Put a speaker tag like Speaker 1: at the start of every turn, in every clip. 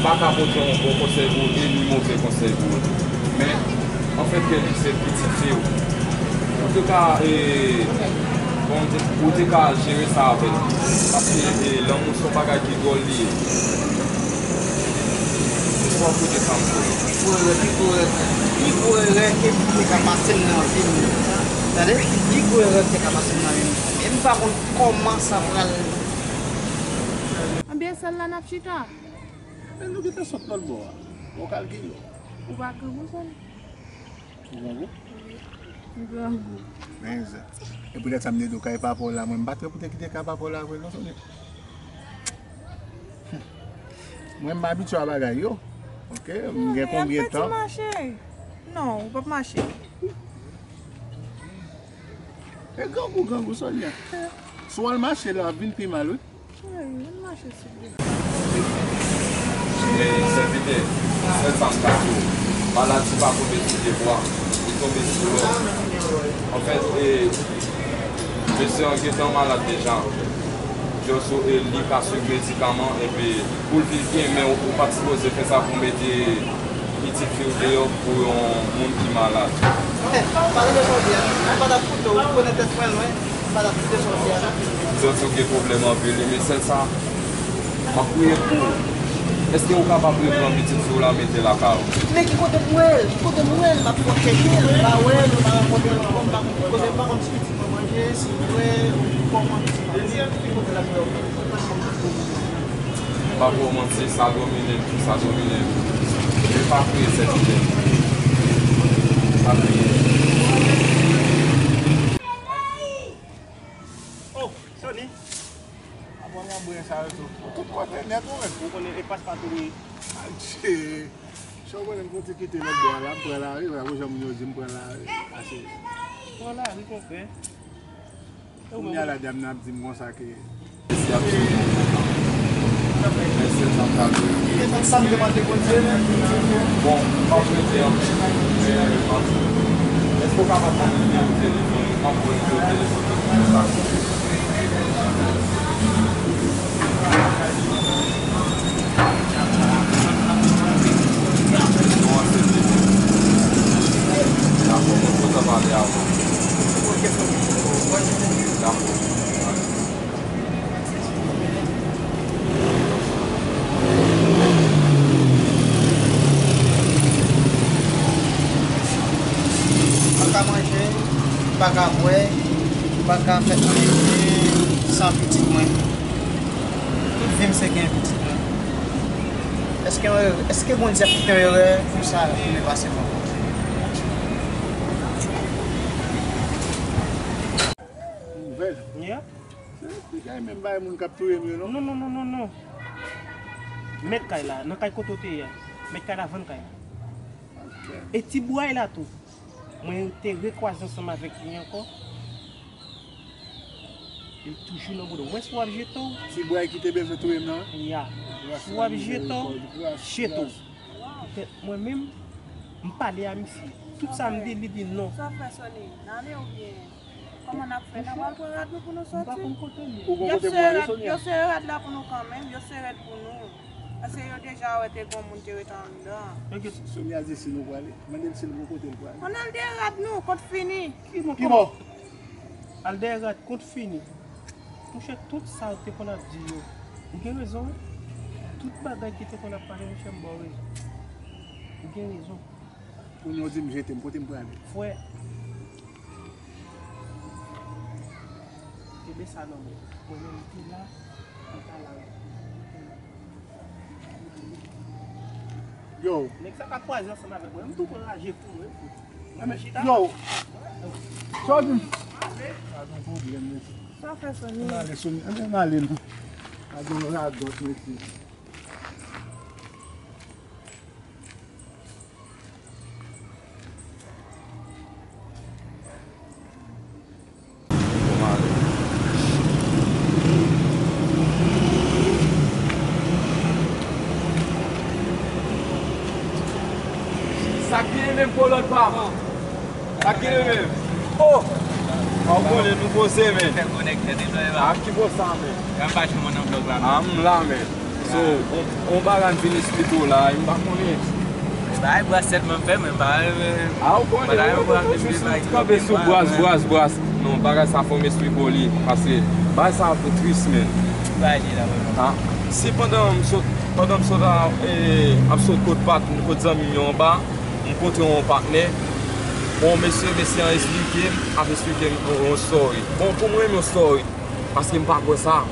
Speaker 1: pas capoter un bon conseil pour et lui mauvais conseil pour. Mais en fait, c'est petit fille. En tout cas, pour gérer ça avec. Parce que l'homme ne sont pas qui doivent lier. C'est pas pour descendre.
Speaker 2: Il pourrait que tu passer dans la vie. C'est-à-dire qu'il pourrait que tu passer dans la vie. Même par contre, comment ça va.
Speaker 3: Ah bien, celle-là n'a pas chita.
Speaker 4: Mais nous qui te sortons dans le bois. On calcule.
Speaker 3: Ou pas que vous ça?
Speaker 4: Mais et peut-être ça me dit que pas pour là, moi battre pour te quitter pas pour là, non sonné. Moi m'habitue à bagaille yo. OK, j'ai combien de temps?
Speaker 3: Non, on pas marcher.
Speaker 4: Et gangou Sonia. Soit le marché là, vin plus mal.
Speaker 3: Oui, on marche c'est
Speaker 1: C'est vite. C'est sans cas. Maladie pas pour des bois. Il tombe sur l'eau. En fait, je suis en étant malade déjà. Je suis lié à ce médicament et puis pour le vivre bien, mais on ne peut pas supposer faire ça pour mettre des petites filles dehors pour un monde qui est malade.
Speaker 2: Pas de sortir, pas de photo, vous connaissez très loin, pas de sortir.
Speaker 1: D'autres ont des problèmes en ville, mais c'est ça. Je prie pour. Est-ce que vous êtes capable de prendre une petite fille là, mettre la carte?
Speaker 2: Mais qui côté pour elle, ma protéger, pas ouais, ma côté pas comme si tu peux manger, si ouais, comment tu peux manger, qui côté la meilleure.
Speaker 1: Pas pour mentir, ça domine, tout ça domine. Je ne vais pas prier cette idée. Pas prier.
Speaker 5: Oh, Sonny.
Speaker 4: Tout côté net
Speaker 5: Vous connaissez pas pas tout lui.
Speaker 4: je vais quitter le bois là, pour la rue, je vais me pour la assez.
Speaker 5: Voilà, il comprend.
Speaker 4: On y a la dame n'a dit moi ça que
Speaker 1: C'est absolument.
Speaker 2: Ça me demande de continuer.
Speaker 1: Bon, en fait, est-ce qu'on va prendre le numéro de téléphone, envoyer le téléphone?
Speaker 2: Pas manger, pas qu'à boire, pas qu'à faire sans petit moins. Vim c'est qu'un petit moins. Est-ce que bon Dieu fait une erreur pour ça pour me passer moi?
Speaker 4: nouvelle.
Speaker 5: Yeah?
Speaker 4: C'est même pas mon capturer mieux non.
Speaker 5: Non. Mettre kay là, dans kay côté là. Mettre kay là 20 kay. Et ti bois là tout. Moi t'ai recroisé ensemble avec lui encore. Il toujours dans bout. Ouais, soit jeton.
Speaker 4: Si bois qui te bien fait tout non.
Speaker 5: Yeah. Soit jeton, jeton. Moi-même, je parle à Missy. Tout ça me dit non.
Speaker 3: Ça fait sonner. N'allez ou bien. Comment on a fait? On va prendre pour nous sortir. Yo serait là pour nous quand même. Yo serait pour nous. Parce que yo déjà été bon mon territoire dedans.
Speaker 4: Sonia dit si nous voulons aller. Mandem si nous côté pour aller.
Speaker 3: On a le dérat nous, quand fini.
Speaker 4: Qui bon?
Speaker 5: Al dérat compte fini. Toucher tout ça qu'on a dit. Vous avez raison. Toute bagaille qui était qu'on a parlé, monsieur Mboris. Vous avez raison.
Speaker 4: Pour nous dire que j'étais côté pour aller.
Speaker 5: Ouais. Et bien ça non. Pour nous là, on est là.
Speaker 4: Yo.
Speaker 5: Mais ça va croiser ensemble avec moi. Je suis tout pour rager pour moi.
Speaker 4: Yo. Sorry. Pas de problème.
Speaker 3: Ça fait sonner.
Speaker 4: On va aller. On va d'autres métiers.
Speaker 1: Ça qui est même pour l'autre part. Ça qui est même. Oh! On va nous poser, mais. Ah, qui vaut ça, mais? Ah, là, mais. So, on bagan vini spito la, yon ba konen.
Speaker 6: Ba ay braset mwen fè men, ba ay...
Speaker 1: A ou konen, kabe sou boaz. Non, bagay sa fòm espliko li, pase bagay sa apè tris men.
Speaker 6: Ba li la wè.
Speaker 1: Si pandan msot apsot kote pat, kote zan minyon ba, mkontre yon patne, bon mesye an esplike, ap esplike yon story. Bon, pou mwen yon story, paske mpa kwe sa,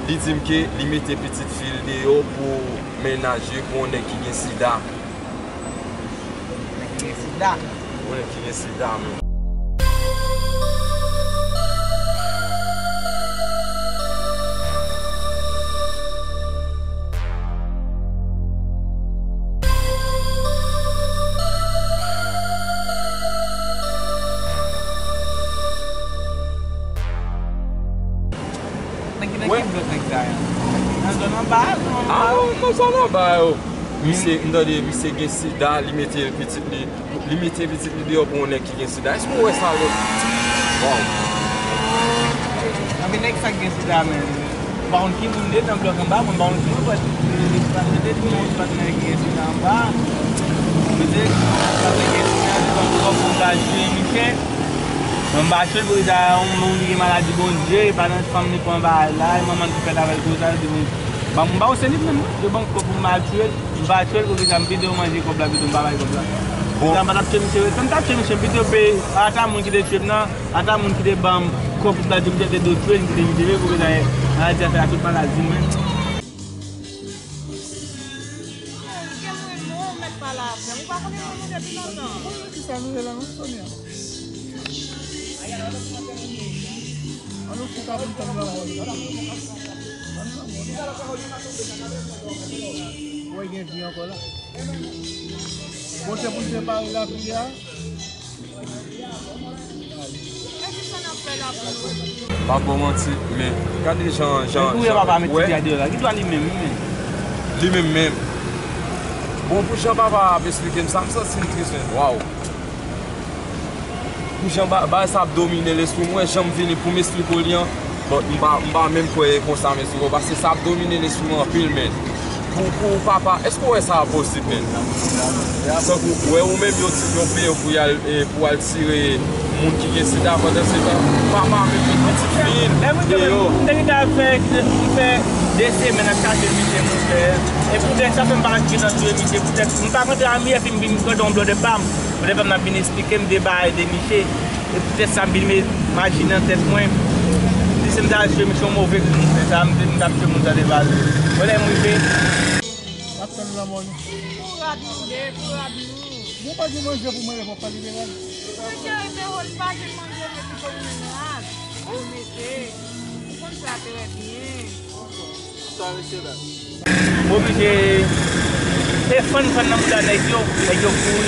Speaker 1: li dim ke li mette petit fil de yo pou menaje pou one ki gen sida. One ki gen sida men. Non sa nan ba yo. Mise gen sida, li mette petit li de yo pou one ki gen sida. Esko wè sa yo? Wow.
Speaker 6: Ami nek sa gen sida men. Baon ki moun de nan blok an ba, moun baon ki moun pat nan gen sida an ba. Mwen de, sa gen sida an ba pou gaje Miche. Mwen ba chwe pou moun ki maladi bonje, panan se fam ni pou an ba la, maman ki fèd avèl kou sa, mwen ba ou senit men, yo ban kou pou mwen chwe, mwen ba chwe kou ki sa mpide ou manje kou bla, mwen ba bay kou bla. Mwen ba tap chwe Miche, mwen tap chwe Miche, mpide ou pe, ata moun ki de chwe nan, ata moun ki de bam, kou pou la jimje de do chwe, ki de mideve kou ki zaye, an a fè a tout maladi men.
Speaker 2: Ouè gen vi anko la. Bon se pou se pari la priya.
Speaker 1: Pa pou manti, men, kade jan...
Speaker 6: Kou yon papa met ti ade yo la, ki dwa li men.
Speaker 1: Li men. Bon pou jan papa ap esplike m sa sin tris men, waw. Pou jan ba sa ap domine l'esprit, mwen jan m vini pou m espliko li an, but mba menm kwe konsa m espliko, basi sa ap domine l'esprit mwen apil men. Pou papa, esko wè sa ap posib men? Sò wè ou menm yon pe pou al tire moun ki gen sida, papa menm yon petit fin, de yo.
Speaker 6: Mwen te fè dese men a kache Miche moun fè, e pou den sa fè m pa ki nan tue Miche, pou den m pa kontre a mi e fi m bin kodon blo de bam, mwen de fè m nan bin explike m debay de Miche, e pou den sa m bin me imagine an tèt mwen, di se m da tue Miche m ouve kou moun fè, sa m da tue moun sa de bal. Wè lè mwen fè?
Speaker 2: Aptan la moun.
Speaker 3: Pou rad nou de, pou rad nou.
Speaker 2: Mwen pa di manje pou mwen pa liberal.
Speaker 3: Mwen se yon pe hol pa di manje mwen pou liberal. Ou mette, pou kon sa te wè bien.
Speaker 5: Sa mese la.
Speaker 6: Oblige, e fon nan mouda nek yo kou,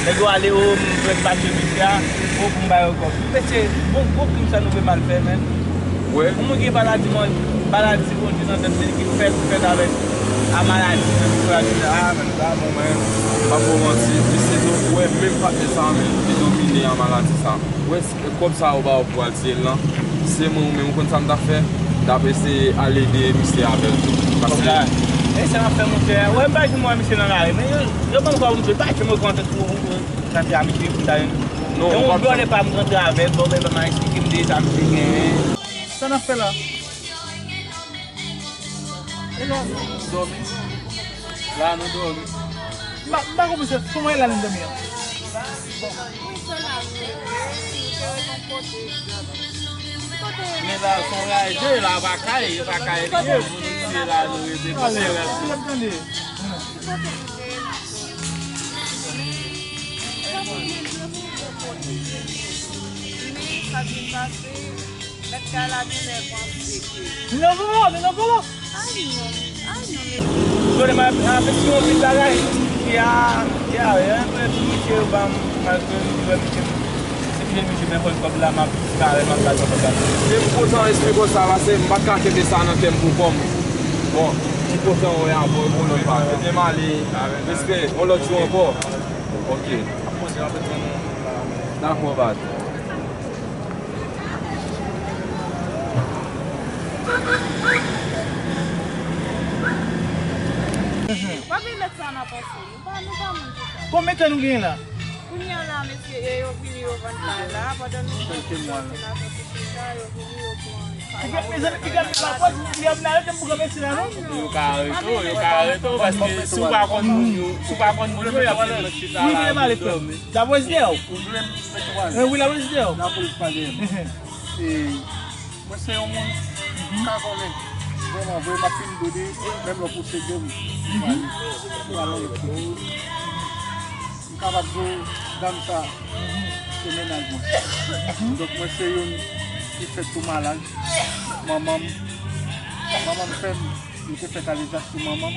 Speaker 6: nek yo ale ou mwen pati Miche, ou pou mbay ou kop. Mese, bon kim sa nou ve mal fè men. Mwen ge baladi si kon di nan ten ki fèd avèk. A maladi,
Speaker 1: men, pa pou manti, se nou, wè, mèm pati sa men, ki domine an maladi sa. Wè, kom sa ou ba ou pou al tiye lan, se mwen kon san da fè, da pe se ale de Miche avèl.
Speaker 6: E se an fè moun fè, wè mba jim wè Miche nan gare, men yo ban kwa moun fè, pa ki mwen kontre kou sa fè a Miche pou ta yon. E moun blon e pa moun kontre avèl, bon mwen man explike m de sa Miche gen.
Speaker 2: Sa nan fè la? E la?
Speaker 5: Dormi. La nou dormi.
Speaker 2: Mba kou mse, pou mwen la nin demi an?
Speaker 5: Men la son raje, la vakay liye, pou nou si la nou ete pou se rase.
Speaker 2: Non volo!
Speaker 6: Jole ma apeti yon pi bagay, ki a yon pe Miche ou bam, malke Miche, se ki Miche men fol kop la ma kareman ka jop bagay.
Speaker 1: Se m potan espliko sa vase, m baka kebe sa nan tem pou kom. Bon, m potan ou yan pou yon pa. Deman li, eske, on lot chou anpo? Ok. D'akon bad.
Speaker 3: on a passé. Nous pas mon tout ça.
Speaker 5: Combien de temps nous gagnons là?
Speaker 3: Pour y aller, monsieur, et au fini au vent là, pendant nous
Speaker 5: Quelques mois là.
Speaker 3: Il
Speaker 5: Il y a la poche, il y a la lettre pour commencer là, non?
Speaker 6: Yo ka arrêté parce que sou pa kon moun yo ya wala chita.
Speaker 5: Oui, il est mal fait. La voice d'elle. Oui, la voice d'elle.
Speaker 4: La police pas de. Et moi c'est un monde quand on est vraiment film donné même le procédé. Voilà. Capable dans ça c'est ménagement. Donc moi c'est une qui fait tout malade. Maman fait il fait calésation maman.